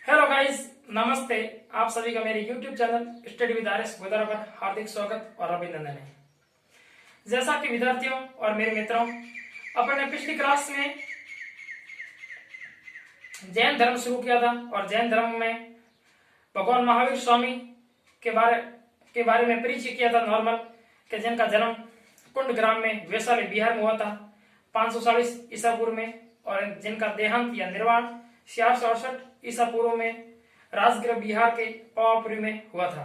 Hello guys, नमस्ते। आप सभी का मेरे YouTube channel study with RS Godara पर हार्दिक स्वागत और अभिनंदन है। जैसा कि विद्यार्थियों और मेरे मित्रों, अपन ने पिछली क्लास में जैन धर्म शुरू किया था और जैन धर्म में भगवान महावीर स्वामी के बारे में परिचय किया था नॉर्मल, कि जिनका जन्म कुंड ग्राम में वैशाली बिहार में हुआ था 540 ईसा पूर्व में, और जिनका देहांत या निर्वाण 668 ईसा पूर्व में राजगृह बिहार के पावापुरी में हुआ था।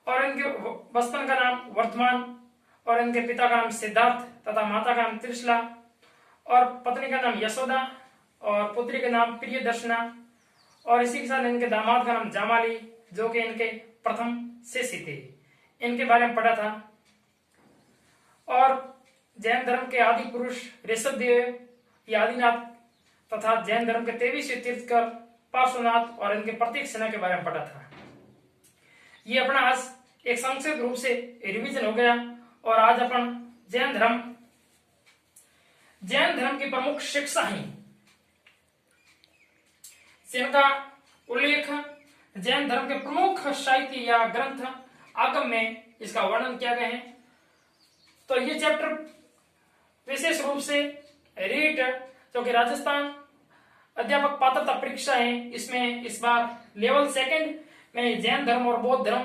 और इनके बचपन का नाम वर्धमान, और इनके पिता का नाम सिद्धार्थ तथा माता का नाम त्रिशला, और पत्नी का नाम यशोदा और पुत्री का नाम प्रियदर्शना, और इसी के साथ इनके दामाद का नाम जामाली, जो कि इनके प्रथम शिष्य थे। इनके बारे में पढ़ा था। और जैन धर्म के आदि पुरुष ऋषभदेव या आदिनाथ तथा जैन धर्म के 23वें तीर्थकर पार्श्वनाथ और इनके प्रतीक सेना के बारे में पढ़ा था। ये अपना आज एक संक्षिप्त रूप से रिवीजन हो गया। और आज अपन जैन धर्म की प्रमुख शिक्षा है, जिनका उल्लेख जैन धर्म के प्रमुख साहित्य या ग्रंथ आगम में इसका वर्णन किया गया है। तो ये चैप्टर विशेष रूप से रीट, जो कि राजस्थान अध्यापक पात्रता परीक्षा है, इसमें इस बार लेवल 2 में जैन धर्म और बौद्ध धर्म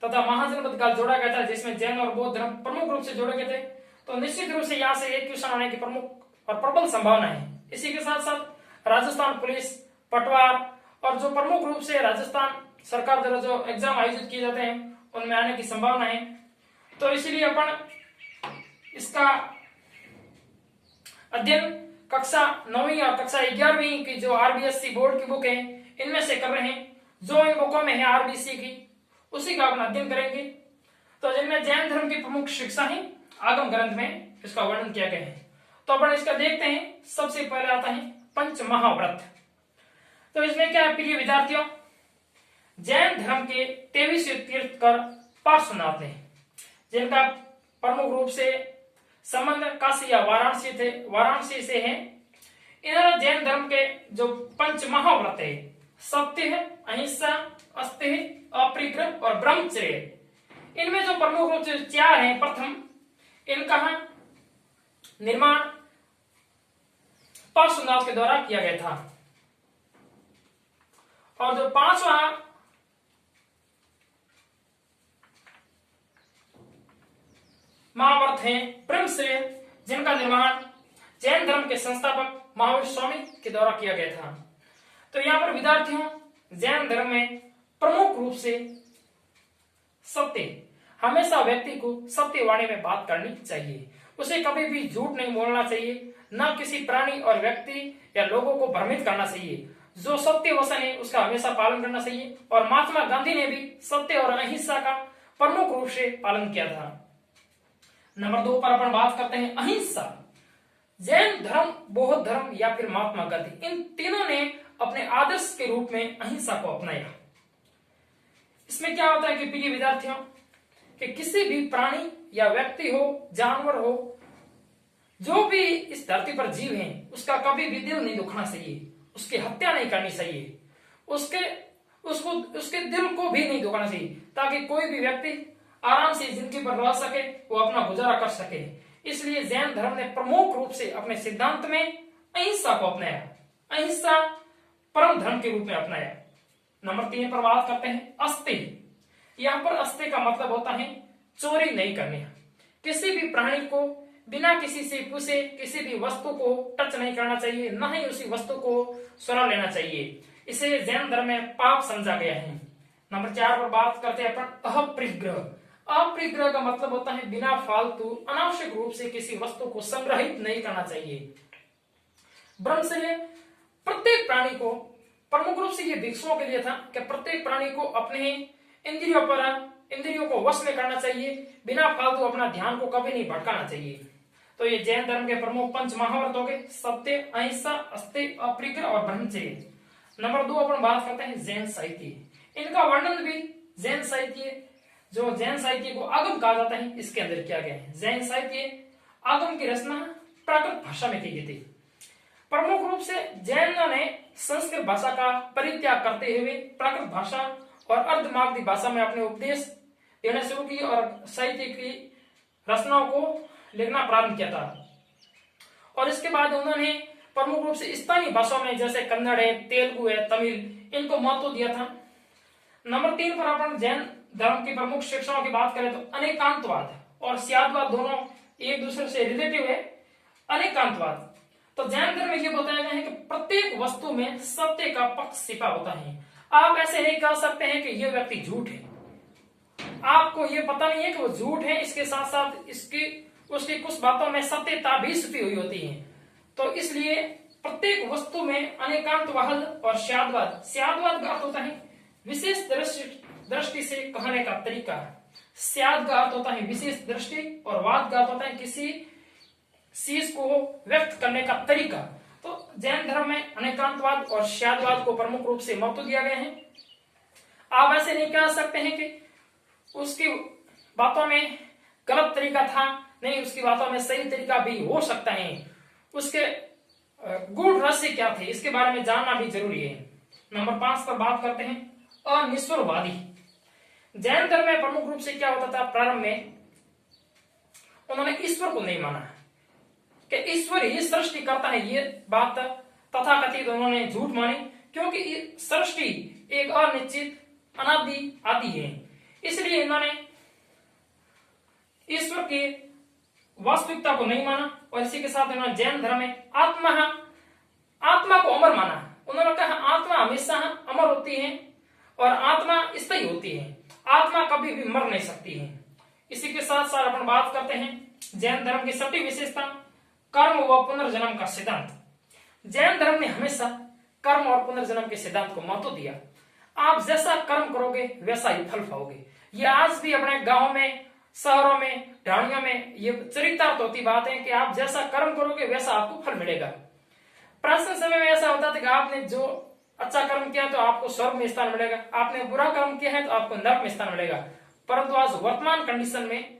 तथा महाजनपद काल जोड़ा गया था, जिसमें जैन और बौद्ध धर्म प्रमुख रूप से जोड़े गए थे। तो निश्चित रूप से यहाँ से एक क्वेश्चन आने की प्रमुख और प्रबल संभावना है। इसी के साथ साथ राजस्थान पुलिस, पटवार और जो प्रमुख रूप से राजस्थान सरकार द्वारा जो एग्जाम आयोजित किए जाते हैं, उनमें आने की संभावना है। तो इसीलिए अपन इसका अध्ययन कक्षा 9वीं और कक्षा 11वीं की जो आरबीएससी बोर्ड की बुक है, इनमें से कर रहे हैं। जो इन बुकों में है आरबीसी की, उसी का अपन अध्ययन करेंगे। तो जिनमें जैन धर्म की प्रमुख शिक्षा है, आगम ग्रंथ में इसका वर्णन किया गया है। तो अपन इसका देखते हैं। सबसे पहले आता है पंच महाव्रत। तो इसमें क्या है प्रिय विद्यार्थियों, जैन धर्म के 23वें तीर्थकर पार्श्वनाथ है, जिनका प्रमुख रूप से संबंध काशी या वाराणसी से है। इन्होंने जैन धर्म के जो पंच महाव्रत है, सत्य, अहिंसा, अस्तेय, अपरिग्रह और ब्रह्मचर्य, इनमें जो प्रमुख रूप से 4 हैं, प्रथम इनका निर्माण पार्श्वनाथ के द्वारा किया गया था। और जो 5वां महाव्रत है ब्रह्मचर्य, जिनका निर्माण जैन धर्म के संस्थापक महावीर स्वामी के द्वारा किया गया था। तो यहाँ पर विद्यार्थियों, जैन धर्म में प्रमुख रूप से सत्य, हमेशा व्यक्ति को सत्य वाणी में बात करनी चाहिए। उसे कभी भी झूठ नहीं बोलना चाहिए, न किसी प्राणी और व्यक्ति या लोगों को भ्रमित करना चाहिए। जो सत्य वचन है उसका हमेशा पालन करना चाहिए। और महात्मा गांधी ने भी सत्य और अहिंसा का प्रमुख रूप से पालन किया था। नंबर 2 पर अपन बात करते हैं अहिंसा। जैन धर्म, बौद्ध धर्म या फिर महात्मा गांधी, इन तीनों ने अपने आदर्श के रूप में अहिंसा को अपनाया। इसमें क्या होता है कि प्रिय विद्यार्थियों, कि किसी भी प्राणी या व्यक्ति हो, जानवर हो, जो भी इस धरती पर जीव है, उसका कभी भी दिल नहीं दुखना चाहिए, उसकी हत्या नहीं करनी चाहिए, उसके दिल को भी नहीं दुखाना चाहिए, ताकि कोई भी व्यक्ति आराम से जिंदगी पर रह सके, वो अपना गुजारा कर सके। इसलिए जैन धर्म ने प्रमुख रूप से अपने सिद्धांत में अहिंसा को अपनाया, अहिंसा परम धर्म के रूप में अपनाया। नंबर 3 पर बात करते हैं अस्तेय। यहाँ पर अस्तेय का मतलब होता है चोरी नहीं करनी। किसी भी प्राणी को बिना किसी से पूछे किसी भी वस्तु को टच नहीं करना चाहिए, न ही उसी वस्तु को चुरा लेना चाहिए। इसे जैन धर्म में पाप समझा गया है। नंबर 4 पर बात करते हैं अपन अपरिग्रह। अपरिग्रह का मतलब होता है बिना फालतू अनावश्यक रूप से किसी वस्तु को संग्रहित नहीं करना चाहिए। ब्रह्मचर्य, प्रत्येक प्राणी को, प्रमुख रूप से ये भिक्षुओं के लिए था, कि प्रत्येक प्राणी को अपने इंद्रियों को वश में करना चाहिए, बिना फालतू अपना ध्यान को कभी नहीं भटकाना चाहिए। तो ये जैन धर्म के प्रमुख पंच महाव्रत हो गए, सत्य, अहिंसा, अस्तेय, अपरिग्रह और ब्रह्मचर्य। नंबर 2 अपन बात करते हैं जैन साहित्य। इनका वर्णन भी जैन साहित्य, जो जैन साहित्य को आगम कहा जाता है, इसके अंदर किया गया है। जैन साहित्य आगम की रचना प्राकृत भाषा में की गई थी। प्रमुख रूप से जैनों ने संस्कृत भाषा का परित्याग करते हुए प्राकृत भाषा और अर्धमागधी भाषा में अपने उपदेश देना शुरू किए और साहित्य की रचनाओं को लिखना प्रारंभ किया था। और इसके बाद उन्होंने प्रमुख रूप से स्थानीय भाषाओं में जैसे कन्नड़ है, तेलुगु है, तमिल, इनको महत्व दिया था। नंबर 3 पर अपन जैन धर्म की प्रमुख शिक्षाओं की बात करें तो अनेकांतवाद और स्यादवाद दोनों एक दूसरे से रिलेटिव है। अनेकांतवाद तो जैन धर्म में ये बताया गया है कि प्रत्येक वस्तु में सत्य का पक्ष छिपा होता है। आप ऐसे नहीं कह सकते हैं कि ये व्यक्ति झूठ है, आपको ये पता नहीं है कि वो झूठ है, इसके साथ साथ उसकी कुछ बातों में सत्यता भी छुपी हुई होती है। तो इसलिए प्रत्येक वस्तु में अनेकांतवाद और स्यादवाद, स्यादवाद का अर्थ होता है विशेष दृष्टि से कहने का तरीका, स्याद का अर्थ होता है विशेष दृष्टि और वाद का अर्थ होता है किसी चीज को व्यक्त करने का तरीका। तो जैन धर्म में अनेकांतवाद और स्यादवाद को प्रमुख रूप से महत्व दिया गया है। आप ऐसे नहीं कह सकते हैं कि उसकी बातों में गलत तरीका था, नहीं, उसकी बातों में सही तरीका भी हो सकता है। उसके गूढ़ रहस्य क्या थे, इसके बारे में जानना भी जरूरी है। नंबर 5 पर बात करते हैं अनिश्वरवादी। जैन धर्म में प्रमुख रूप से क्या होता था, प्रारंभ में उन्होंने ईश्वर को नहीं माना कि ईश्वर ही सृष्टि करता है, ये बात तथाकथित उन्होंने झूठ मानी, क्योंकि सृष्टि एक अनिश्चित अनादि आदि है। इसलिए इन्होंने ईश्वर की वास्तविकता को नहीं माना और इसी के साथ इन्होंने जैन धर्म में आत्मा को अमर माना। उन्होंने कहा आत्मा हमेशा अमर होती है और आत्मा स्थायी होती है, आत्मा कभी भी मर नहीं सकती है। इसी के साथ साथ अपन बात करते हैं जैन धर्म की छठी विशेषता कर्म व पुनर्जन्म का सिद्धांत। जैन धर्म ने हमेशा कर्म और पुनर्जन्म के सिद्धांत को महत्व दिया। आप जैसा कर्म करोगे वैसा ही फल पाओगे। ये आज भी अपने गांव में, शहरों में, ढाणियों में ये चरितार्थ होती बात है कि आप जैसा कर्म करोगे वैसा आपको फल मिलेगा। प्राचीन समय में ऐसा होता था कि आपने जो अच्छा कर्म किया तो आपको स्वर्ग में स्थान मिलेगा, आपने बुरा कर्म किया है तो आपको नरक में स्थान मिलेगा। परंतु आज वर्तमान कंडीशन में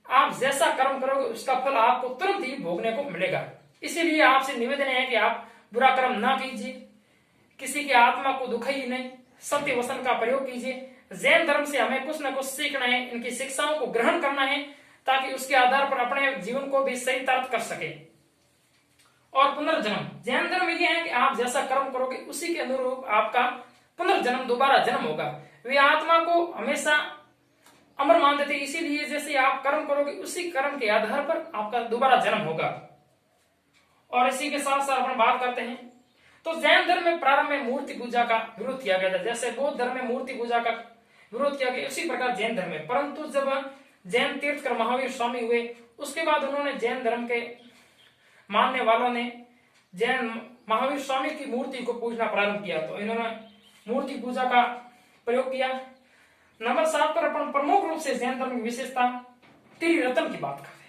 आप जैसा कर्म करोगे उसका फल आपको तुरंत ही भोगने को मिलेगा। इसीलिए आपसे निवेदन है कि आप बुरा कर्म ना कीजिए, किसी की आत्मा को दुखाइए नहीं, सत्य वचन का प्रयोग कीजिए। जैन धर्म से हमें कुछ न कुछ सीखना है, इनकी शिक्षाओं को ग्रहण करना है ताकि उसके आधार पर अपने जीवन को भी सही तर्क कर सके। और पुनर्जन्म, जैन धर्म ये है कि आप जैसा कर्म करोगे उसी के अनुरूप आपका पुनर्जन्म, दोबारा जन्म होगा। वे आत्मा को हमेशा अमर मानते थे, इसीलिए जैसे आप कर्म करोगे उसी कर्म के आधार पर आपका दोबारा जन्म होगा। और इसी के साथ साथ अपन बात करते हैं तो जैन धर्म में प्रारंभ में मूर्ति पूजा का विरोध किया गया था। जैसे बौद्ध धर्म में मूर्ति पूजा का विरोध किया गया, उसी प्रकार जैन धर्म में। परंतु जब जैन तीर्थकर महावीर स्वामी हुए उसके बाद उन्होंने जैन धर्म के मानने वालों ने जैन महावीर स्वामी की मूर्ति को पूजना प्रारंभ किया, तो इन्होंने मूर्ति पूजा का प्रयोग किया। नंबर 7 पर अपन प्रमुख रूप से जैन धर्म की विशेषता त्रिरत्न की बात करते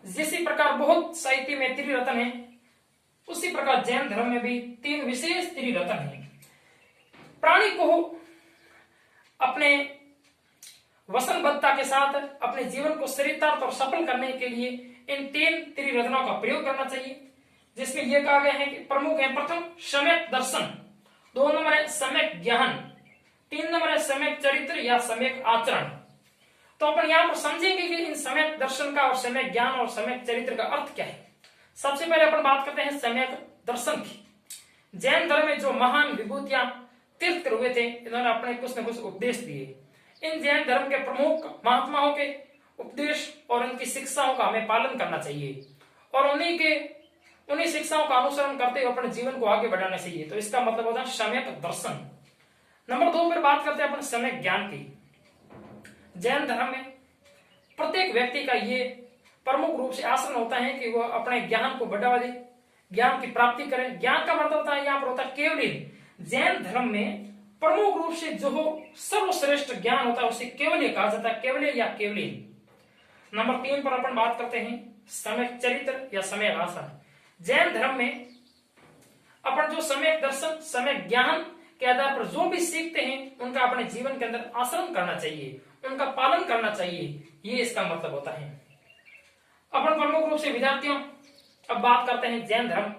हैं। जिस प्रकार बहुत साहित्य में त्रिरत्न है उसी प्रकार जैन धर्म में भी 3 विशेष त्रिरत्न है। प्राणी को अपने वचनबद्धता के साथ अपने जीवन को चरितार्थ और सफल करने के लिए इन 3 त्रिरत्नों का प्रयोग करना चाहिए, जिसमें यह कहा गया है कि प्रमुख है प्रथम सम्यक दर्शन, 2 नंबर है सम्यक ज्ञान, 3 नंबर है सम्यक चरित्र या सम्यक आचरण। तो अपन यहां पर समझेंगे कि इन सम्यक दर्शन का और सम्यक ज्ञान और सम्यक चरित्र का अर्थ क्या है। सबसे पहले अपन बात करते हैं सम्यक दर्शन की। जैन धर्म में जो महान विभूतियां तीर्थकर हुए थे इन्होंने अपने कुछ न कुछ उपदेश दिए। इन जैन धर्म के प्रमुख महात्माओं के उपदेश और उनकी शिक्षाओं का हमें पालन करना चाहिए और उन्हीं शिक्षाओं का अनुसरण करते हुए अपने जीवन को आगे बढ़ाना चाहिए। तो इसका मतलब होता है सम्यक दर्शन। नंबर 2 पर बात करते हैं अपन सम्यक ज्ञान की। जैन धर्म में प्रत्येक व्यक्ति का ये प्रमुख रूप से आचरण होता है कि वह अपने ज्ञान को बढ़ावा दे, ज्ञान की प्राप्ति करे। ज्ञान का मतलब होता है यहाँ पर होता है केवलीन। जैन धर्म में प्रमुख रूप से जो सर्वश्रेष्ठ ज्ञान होता है उसे केवलीय कहा जाता है, केवलीय या केवलीन। नंबर 3 पर अपन बात करते हैं सम्यक चरित्र या सम्यक आचरण। जैन धर्म में अपन जो सम्यक दर्शन, सम्यक ज्ञान के आधार पर जो भी सीखते हैं उनका अपने जीवन के अंदर आचरण करना चाहिए, उनका पालन करना चाहिए, ये इसका मतलब होता है। अपन प्रमुख रूप से विद्यार्थियों अब बात करते हैं जैन धर्म।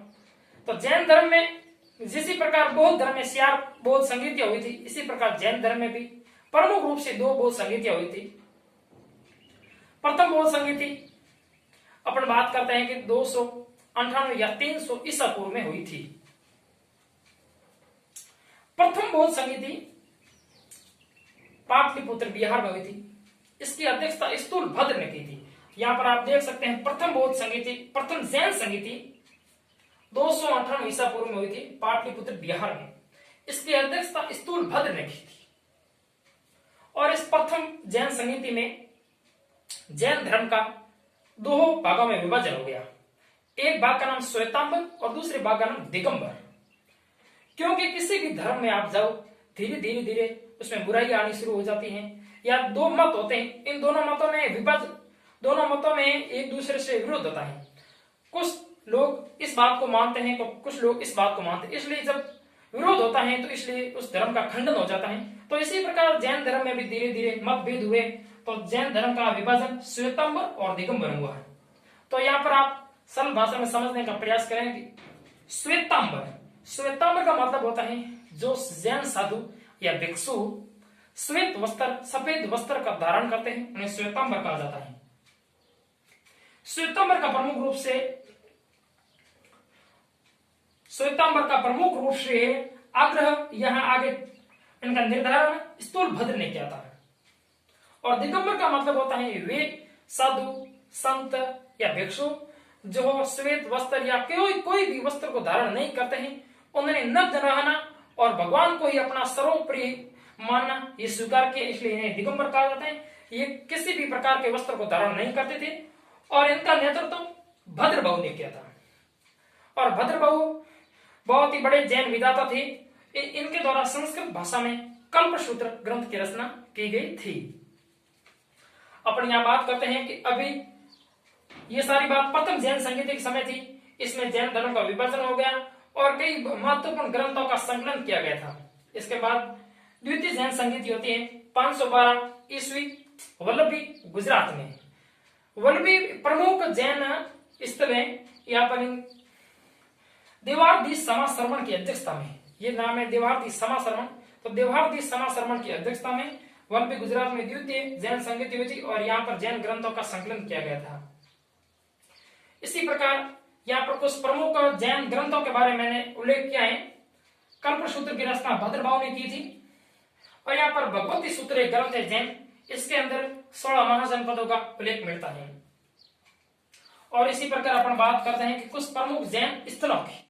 तो जैन धर्म में जिसी प्रकार बौद्ध धर्म में 4 बौद्ध संगीतियां हुई थी, इसी प्रकार जैन धर्म में भी प्रमुख रूप से 2 बौद्ध संगीतियां हुई थी। प्रथम बौद्ध संगीति अपन बात करते हैं कि 298 या 300 ईसा पूर्व में हुई थी। प्रथम बौद्ध संगीति पाटलिपुत्र बिहार में हुई थी। इसकी अध्यक्षता स्थूलभद्र ने की थी। यहां पर आप देख सकते हैं प्रथम बौद्ध संगीति, प्रथम जैन संगीति 298 ईसा पूर्व में हुई थी पाटलिपुत्र बिहार में। इसकी अध्यक्षता स्थूलभद्र ने की थी। और इस प्रथम जैन संगीति में जैन धर्म का 2 भागों में विभाजन हो गया। एक भाग का नाम श्वेतांबर और दूसरे भाग का नाम दिगंबर। क्योंकि किसी भी धर्म में आप जाओ, धीरे धीरे धीरे उसमें बुराई आनी शुरू हो जाती है, या 2 मत होते हैं, इन दोनों मतों में विभाजन, दोनों मतों में एक दूसरे से विरोध होता है। कुछ लोग इस बात को मानते हैं तो कुछ लोग इस बात को मानते हैं, इसलिए जब विरोध होता है तो इसलिए उस धर्म का खंडन हो जाता है। तो इसी प्रकार जैन धर्म में भी धीरे धीरे मतभेद हुए, तो जैन धर्म का विभाजन श्वेतांबर और दिगंबर हुआ है। तो यहाँ पर आप सरल भाषा में समझने का प्रयास करेंगे। श्वेतांबर, श्वेतांबर का मतलब होता है जो जैन साधु या भिक्षु श्वेत वस्त्र, सफेद वस्त्र का धारण करते हैं, उन्हें श्वेतांबर कहा जाता है। श्वेतांबर का प्रमुख रूप से आग्रह यहाँ आगे इनका निर्धारण स्थूलभद्र ने किया था। और दिगंबर का मतलब होता है वे साधु, संत या भिक्षु जो श्वेत वस्त्र या कोई भी वस्त्र को धारण नहीं करते हैं, उन्होंने नग्न रहना और भगवान को ही अपना सर्वप्रिय मानना ये स्वीकार किया, इसलिए इन्हें दिगंबर कहा जाता है। ये किसी भी प्रकार के वस्त्र को धारण नहीं करते थे और इनका नेतृत्व भद्रबाहु ने किया था। और भद्रबाहु बहुत ही बड़े जैन विधाता थे। इनके द्वारा संस्कृत भाषा में कल्पसूत्र ग्रंथ की रचना की गई थी। अपन यहाँ बात करते हैं कि अभी ये सारी बात प्रथम जैन संगीत के समय थी। इसमें जैन धर्म का विभाजन हो गया और कई महत्वपूर्ण ग्रंथों का संकलन किया गया था। इसके बाद द्वितीय जैन संगीत होती है 512 ईस्वी वल्लभी गुजरात में। वल्लभी प्रमुख जैन स्थल है। यहाँ पर देवारधीश समाश्रमण की अध्यक्षता में, ये नाम है देवारधीश समाश्रमण, तो देवारधीश समाश्रमण की अध्यक्षता में वल्लभी गुजरात में द्वितीय जैन संगीत हुई थी और यहाँ पर जैन ग्रंथों का संकलन किया गया था। इसी प्रकार यहाँ पर कुछ प्रमुख जैन ग्रंथों के बारे में मैंने उल्लेख किया है। कल्पसूत्र की रचना भद्रबाहु ने की थी और यहाँ पर भगवती सूत्र एक ग्रंथ है जैन, इसके अंदर 16 महाजनपदों का उल्लेख मिलता है। और इसी प्रकार अपन बात करते हैं कि कुछ प्रमुख जैन स्थलों की।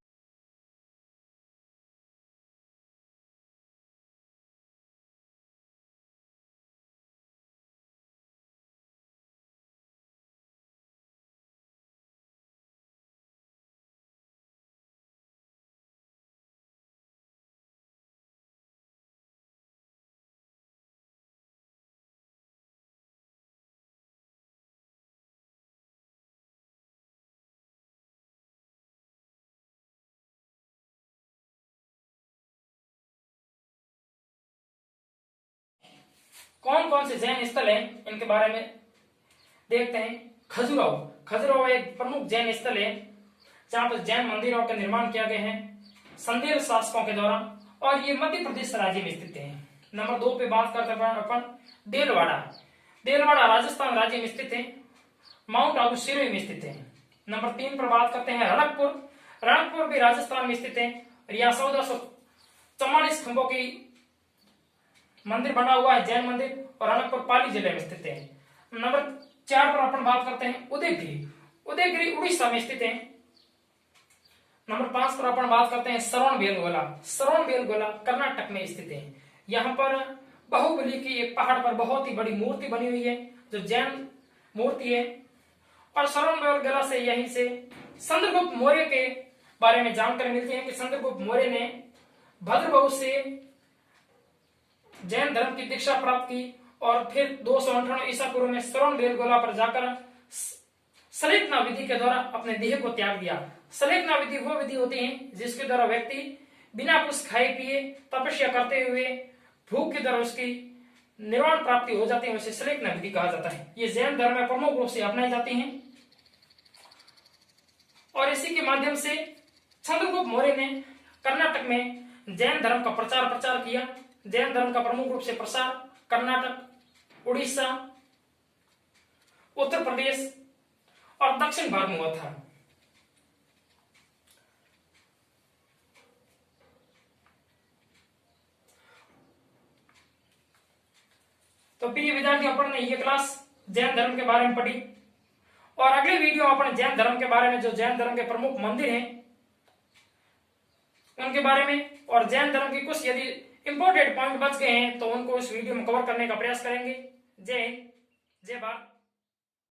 कौन कौन से जैन स्थल हैं इनके बारे में देखते हैं। खजुराहो, खजुराहो एक प्रमुख जैन स्थल है जहां पर जैन मंदिरों का निर्माण किया गया है संदेल शासकों के द्वारा और ये मध्य प्रदेश राज्य में स्थित है। नंबर 2 पे बात करते हैं अपन देलवाड़ा। देलवाड़ा राजस्थान राज्य में स्थित है, माउंट आबू सिरोही में स्थित है। नंबर 3 पर बात करते हैं रणकपुर। रणकपुर भी राजस्थान में स्थित है और यहाँ 1444 खंभों की मंदिर बना हुआ है जैन मंदिर और रणकपुर पाली जिले में स्थित है। नंबर 4 पर अपन बात करते हैं उदयगिरी। उदयगिरी उड़ीसा में स्थित है। नंबर 5 पर अपन बात करते हैं श्रवणबेलगोला। श्रवणबेलगोला कर्नाटक में स्थित है। यहाँ पर बाहुबली की एक पहाड़ पर बहुत ही बड़ी मूर्ति बनी हुई है जो जैन मूर्ति है। और श्रवणबेलगोला से यहीं से चंद्रगुप्त मौर्य के बारे में जानकारी मिलती है कि चंद्रगुप्त मौर्य ने भद्रबाहु से जैन धर्म की दीक्षा प्राप्त की और फिर 298 ईसा पूर्व में श्रवणबेलगोला पर जाकर सलेखना विधि के द्वारा अपने देह को त्याग दिया। सलेखना विधि वो विधि होती है जिसके द्वारा व्यक्ति बिना कुछ खाए पिए तपस्या करते हुए भूख के द्वारा उसकी निर्वाण प्राप्ति हो जाती है, उसे सलेखना विधि कहा जाता है। ये जैन धर्म में प्रमुख रूप से अपनाई जाती है। और इसी के माध्यम से चंद्रगुप्त मौर्य ने कर्नाटक में जैन धर्म का प्रचार किया। जैन धर्म का प्रमुख रूप से प्रसार कर्नाटक, उड़ीसा, उत्तर प्रदेश और दक्षिण भारत में हुआ था। तो प्रिय विद्यार्थियों, अपन ने ये क्लास जैन धर्म के बारे में पढ़ी और अगले वीडियो अपन जैन धर्म के बारे में, जो जैन धर्म के प्रमुख मंदिर हैं उनके बारे में, और जैन धर्म की कुछ यदि इंपॉर्टेंट पॉइंट बच गए हैं तो उनको इस वीडियो में कवर करने का प्रयास करेंगे। जय हिंद, जय भारत।